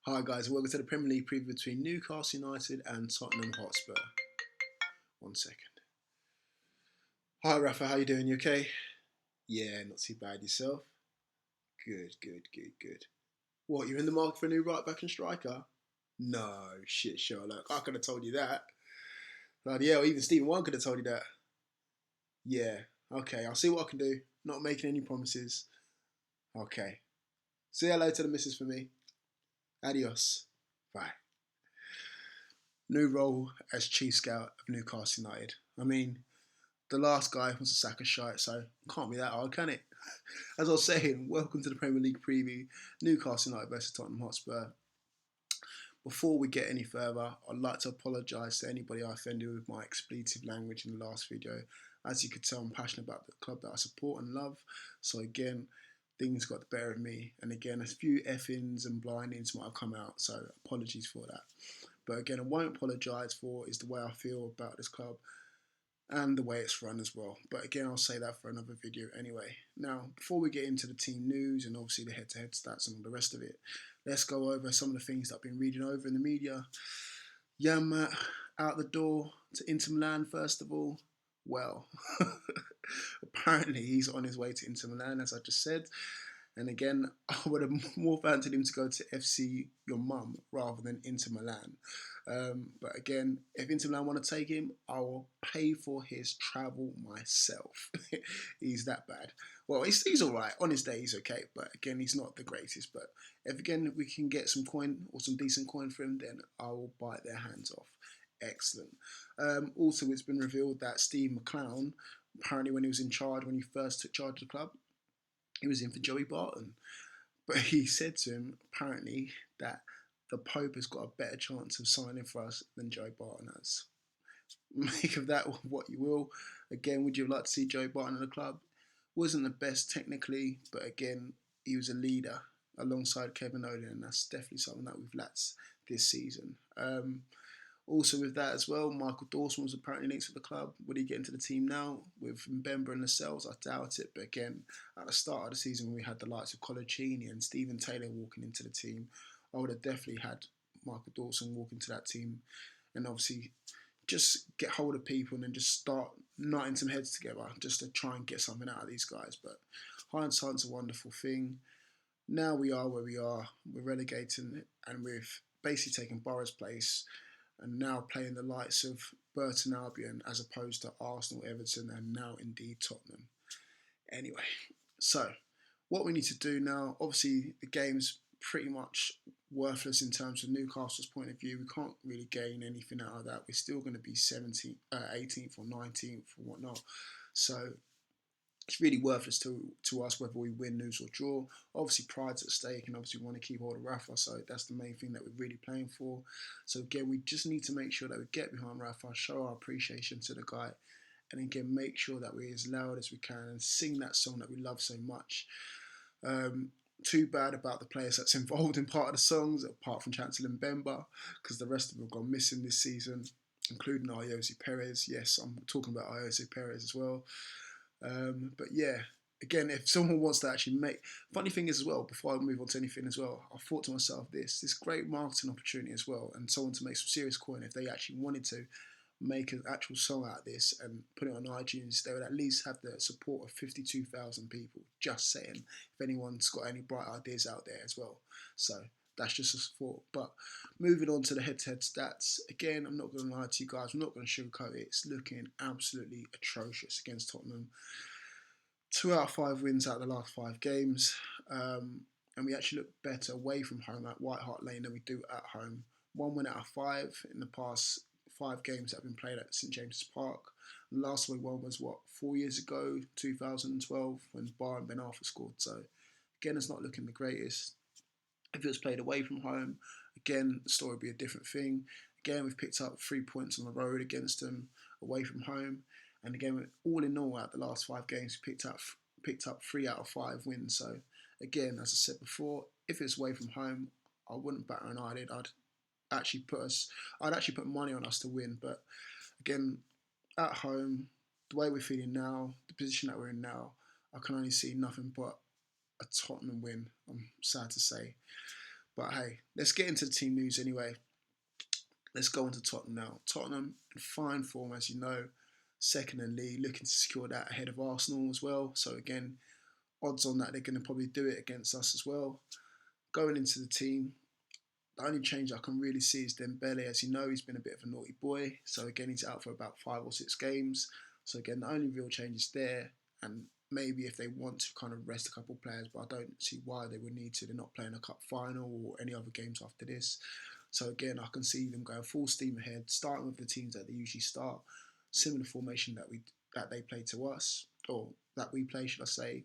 Hi guys, welcome to the Premier League preview between Newcastle United and Tottenham Hotspur. 1 second. Hi Rafa, how you doing? You okay? Yeah, not too bad yourself. Good. What, you're in the market for a new right back and striker? No, shit, Sherlock. I could have told you that. Bloody hell, even Stephen One could have told you that. Yeah, okay, I'll see what I can do. Not making any promises. Okay. Say hello to the missus for me. Adios. Bye. New role as chief scout of Newcastle United. I mean, the last guy was a sack of shite, so can't be that hard, can it? As I was saying, welcome to the Premier League preview, Newcastle United versus Tottenham Hotspur. Before we get any further, I'd like to apologise to anybody I offended with my expletive language in the last video. As you could tell, I'm passionate about the club that I support and love, so again, things got the better of me, and again, a few effings and blindings might have come out, so apologies for that. But again, I won't apologise for is the way I feel about this club and the way it's run as well. But again, I'll say that for another video anyway. Now, before we get into the team news and obviously the head-to-head stats and all the rest of it, let's go over some of the things that I've been reading over in the media. Jan out the door to Inter Milan first of all. Well, apparently he's on his way to Inter Milan, as I just said. And again, I would have more fancied him to go to FC Your Mum rather than Inter Milan. But again, if Inter Milan want to take him, I will pay for his travel myself. He's that bad. Well, he's all right. On his day, he's okay. But again, he's not the greatest. But if again we can get some coin or some decent coin for him, then I will bite their hands off. Excellent. Also, it's been revealed that Steve McClown, apparently when he was in charge, when he first took charge of the club, he was in for Joey Barton. But he said to him, apparently, that the Pope has got a better chance of signing for us than Joey Barton has. Make of that what you will. Again, would you like to see Joey Barton in the club? Wasn't the best technically, but again, he was a leader alongside Kevin Olin, and that's definitely something that we've lacked this season. Also with that as well, Michael Dawson was apparently linked to the club. Would he get into the team now with Mbemba and Lascelles? I doubt it. But again, at the start of the season when we had the likes of Colaccini and Stephen Taylor walking into the team, I would have definitely had Michael Dawson walk into that team and obviously just get hold of people and then just start knotting some heads together just to try and get something out of these guys. But hindsight's a wonderful thing. Now we are where we are. We're relegating and we've basically taken Borough's place and now playing the likes of Burton Albion as opposed to Arsenal, Everton, and now indeed Tottenham. Anyway, so what we need to do now, obviously the game's pretty much worthless in terms of Newcastle's point of view. We can't really gain anything out of that. We're still going to be 18th or 19th or whatnot. So it's really worthless to us whether we win, lose or draw. Obviously pride's at stake and obviously we want to keep hold of Rafa, so that's the main thing that we're really playing for. So again, we just need to make sure that we get behind Rafa, show our appreciation to the guy, and again make sure that we're as loud as we can and sing that song that we love so much. Too bad about the players that's involved in part of the songs, apart from Chancellor Mbemba, because the rest of them have gone missing this season, including Ayoze Perez. Yes, I'm talking about Ayoze Perez as well. But yeah, again, if someone wants to actually make... Funny thing is as well, before I move on to anything as well, I thought to myself this great marketing opportunity as well, and someone to make some serious coin if they actually wanted to make an actual song out of this and put it on iTunes, they would at least have the support of 52,000 people. Just saying, if anyone's got any bright ideas out there as well. So that's just a thought. But moving on to the head-to-head stats, again, I'm not going to lie to you guys, I'm not going to sugarcoat it. It's looking absolutely atrocious against Tottenham. 2 out of 5 wins out of the last 5 games. And we actually look better away from home at White Hart Lane than we do at home. 1 win out of 5 in the past 5 games that have been played at St James's Park. The last one was, 4 years ago, 2012, when Barr and Ben Arthur scored. So, again, it's not looking the greatest. If it was played away from home, again, the story would be a different thing. Again, we've picked up 3 points on the road against them, away from home. And again, all in all, out the last 5 games, we picked up 3 out of 5 wins. So, again, as I said before, if it's away from home, I wouldn't bat an eyelid. I'd actually put money on us to win. But again, at home, the way we're feeling now, the position that we're in now, I can only see nothing but a Tottenham win, I'm sad to say. But hey, let's get into the team news anyway. Let's go on to Tottenham now. Tottenham in fine form, as you know, second in the league, looking to secure that ahead of Arsenal as well. So again, odds on that they're going to probably do it against us as well. Going into the team, the only change I can really see is Dembele. As you know, he's been a bit of a naughty boy. So again, he's out for about 5 or 6 games. So again, the only real change is there. And maybe if they want to kind of rest a couple of players, but I don't see why they would need to. They're not playing a cup final or any other games after this. So again, I can see them going full steam ahead, starting with the teams that they usually start. Similar formation that they play to us, or that we play, should I say.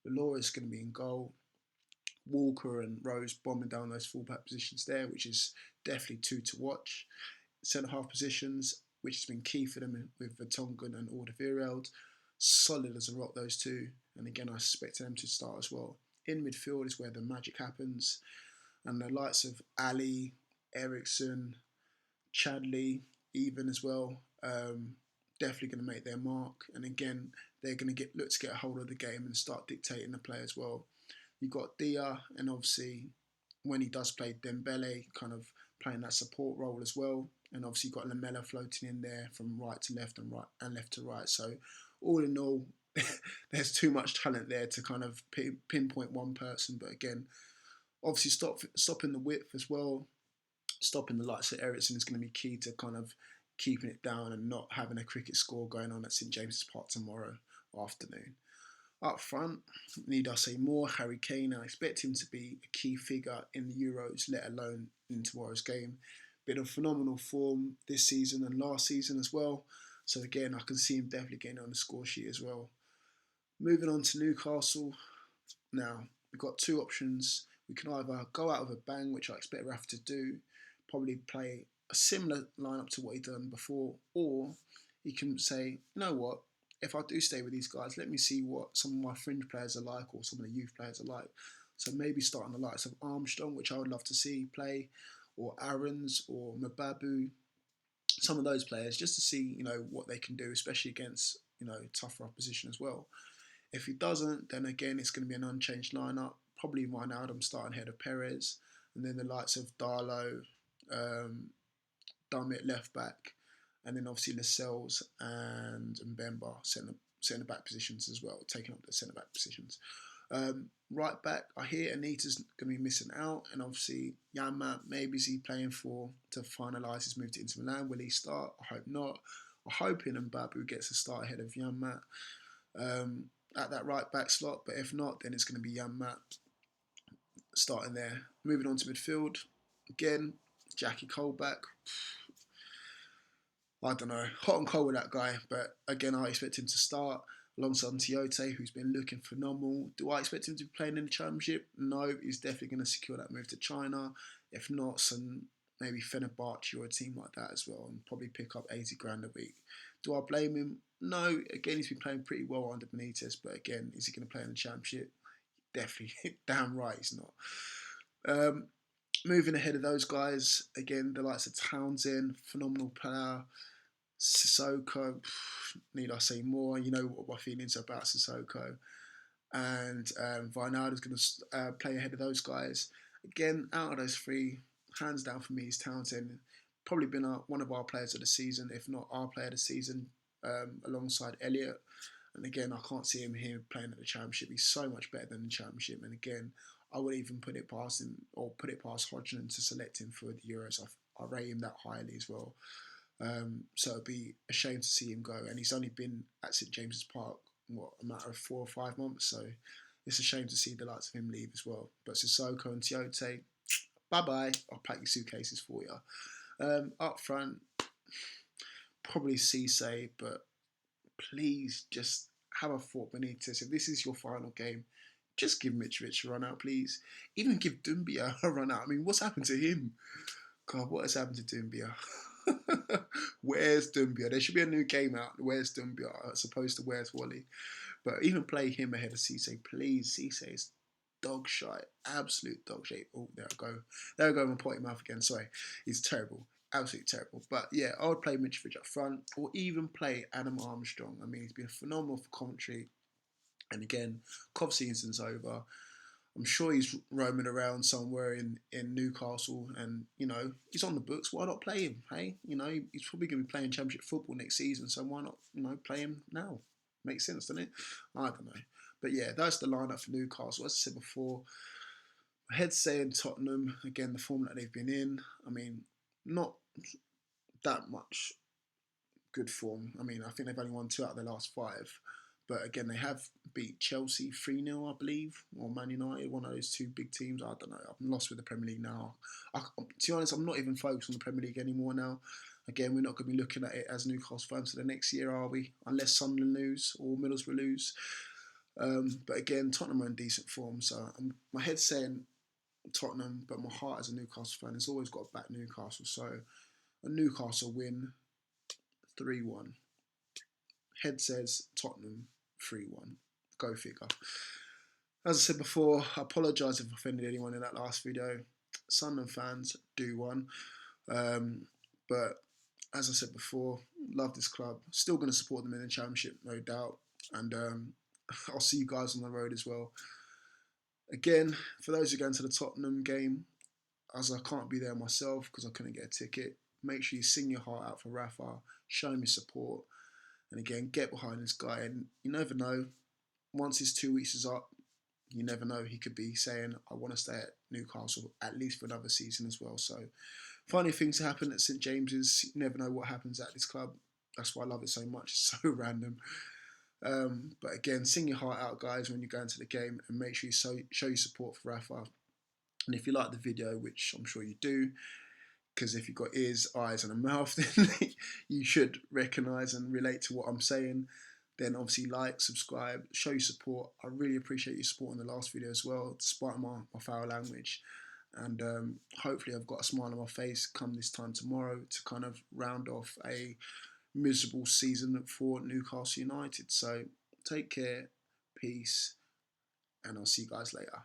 Laura is going to be in goal. Walker and Rose bombing down those fullback positions there, which is definitely two to watch. Centre half positions, which has been key for them with Vertonghen and Alderweireld. Solid as a rock, those two. And again, I suspect them to start as well. In midfield is where the magic happens. And the likes of Ali, Ericsson, Chadley, even as well, definitely going to make their mark. And again, they're going to look to get a hold of the game and start dictating the play as well. You've got Dia, and obviously when he does play, Dembele kind of playing that support role as well. And obviously you've got Lamella floating in there from right to left and left to right. So all in all, there's too much talent there to kind of pinpoint one person. But again, obviously stopping the width as well, stopping the likes of Ericsson is going to be key to kind of keeping it down and not having a cricket score going on at St James's Park tomorrow afternoon. Up front, need I say more, Harry Kane. I expect him to be a key figure in the Euros, let alone in tomorrow's game. Been of phenomenal form this season and last season as well. So again, I can see him definitely getting on the score sheet as well. Moving on to Newcastle. Now, we've got two options. We can either go out with a bang, which I expect Rafa to do, probably play a similar lineup to what he'd done before, or he can say, you know what, if I do stay with these guys, let me see what some of my fringe players are like or some of the youth players are like. So maybe starting the likes of Armstrong, which I would love to see play, or Aarons or Mababu, some of those players, just to see, what they can do, especially against, tougher opposition as well. If he doesn't, then again, it's going to be an unchanged lineup. Probably Wijnaldum starting ahead of Perez, and then the likes of Darlow, Dummett left back, and then obviously Lascelles and Mbemba centre back positions as well, taking up the centre back positions. Right back, I hear Anita's going to be missing out, and obviously Janmaat, maybe is he playing to finalise his move to Inter Milan? Will he start? I hope not. I'm hoping Mbabu gets a start ahead of Janmaat at that right back slot, but if not, then it's going to be Janmaat starting there. Moving on to midfield, again, Jackie Colback. I don't know, hot and cold with that guy, but again, I expect him to start alongside Tiote, who's been looking phenomenal. Do I expect him to be playing in the Championship? No, he's definitely going to secure that move to China. If not, maybe Fenerbahce or a team like that as well, and probably pick up 80 grand a week. Do I blame him? No, again, he's been playing pretty well under Benitez, but again, is he going to play in the Championship? Definitely, damn right he's not. Moving ahead of those guys, again, the likes of Townsend, phenomenal player. Sissoko, need I say more? You know what my feelings are about Sissoko. And Wijnaldum's going to play ahead of those guys. Again, out of those three, hands down for me is Townsend. Probably been one of our players of the season, if not our player of the season, alongside Elliott. And again, I can't see him here playing at the Championship. He's so much better than the Championship. And again, I would even put it past him or put it past Hodgson to select him for the Euros. I rate him that highly as well. So it'd be a shame to see him go. And he's only been at St James's Park, a matter of 4 or 5 months. So it's a shame to see the likes of him leave as well. But Sissoko and Tiote, bye-bye. I'll pack your suitcases for you. Up front, probably Cisse, but please just have a thought, Benitez. If this is your final game, just give Mitrovic a run out, please. Even give Doumbia a run out. I mean, what's happened to him? God, what has happened to Doumbia? Where's Doumbia? There should be a new game out. Where's Doumbia? As opposed to where's Wally? But even play him ahead of Cisse, please. Cisse is dog shite. Absolute dog shite. Oh, there I go. There I go, my potty mouth again. Sorry. He's terrible. Absolutely terrible. But yeah, I would play Mitrovic up front or even play Adam Armstrong. I mean, he's been phenomenal for Coventry. And again, Cov season's over. I'm sure he's roaming around somewhere in Newcastle, and he's on the books. Why not play him? Hey, he's probably going to be playing Championship football next season, so why not play him now? Makes sense, doesn't it? I don't know, but yeah, that's the lineup for Newcastle. As I said before, my head's saying Tottenham again. The form that they've been in, I mean, not that much good form. I mean, I think they've only won 2 out of their last 5. But again, they have beat Chelsea 3-0, I believe, or Man United, one of those 2 big teams. I don't know. I'm lost with the Premier League now. To be honest, I'm not even focused on the Premier League anymore now. Again, we're not going to be looking at it as Newcastle fans for the next year, are we? Unless Sunderland lose or Middlesbrough lose. But again, Tottenham are in decent form. So my head's saying Tottenham, but my heart as a Newcastle fan has always got to back Newcastle. So a Newcastle win, 3-1. Head says Tottenham 3-1. Go figure. As I said before, I apologise if I offended anyone in that last video. Sunderland fans do one. But as I said before, love this club. Still going to support them in the Championship, no doubt. And I'll see you guys on the road as well. Again, for those who are going to the Tottenham game, as I can't be there myself because I couldn't get a ticket, make sure you sing your heart out for Rafa, show me support. And again, get behind this guy. And you never know, once his 2 weeks is up, you never know, he could be saying, I want to stay at Newcastle at least for another season as well. So funny things happen at St James's. You never know what happens at this club. That's why I love it so much. It's so random. But again, sing your heart out, guys, when you go into the game, and make sure you show your support for Rafa. And if you like the video, which I'm sure you do, because if you've got ears, eyes and a mouth, then you should recognise and relate to what I'm saying. Then obviously like, subscribe, show your support. I really appreciate your support in the last video as well, despite my foul language. And hopefully I've got a smile on my face come this time tomorrow to kind of round off a miserable season for Newcastle United. So take care, peace, and I'll see you guys later.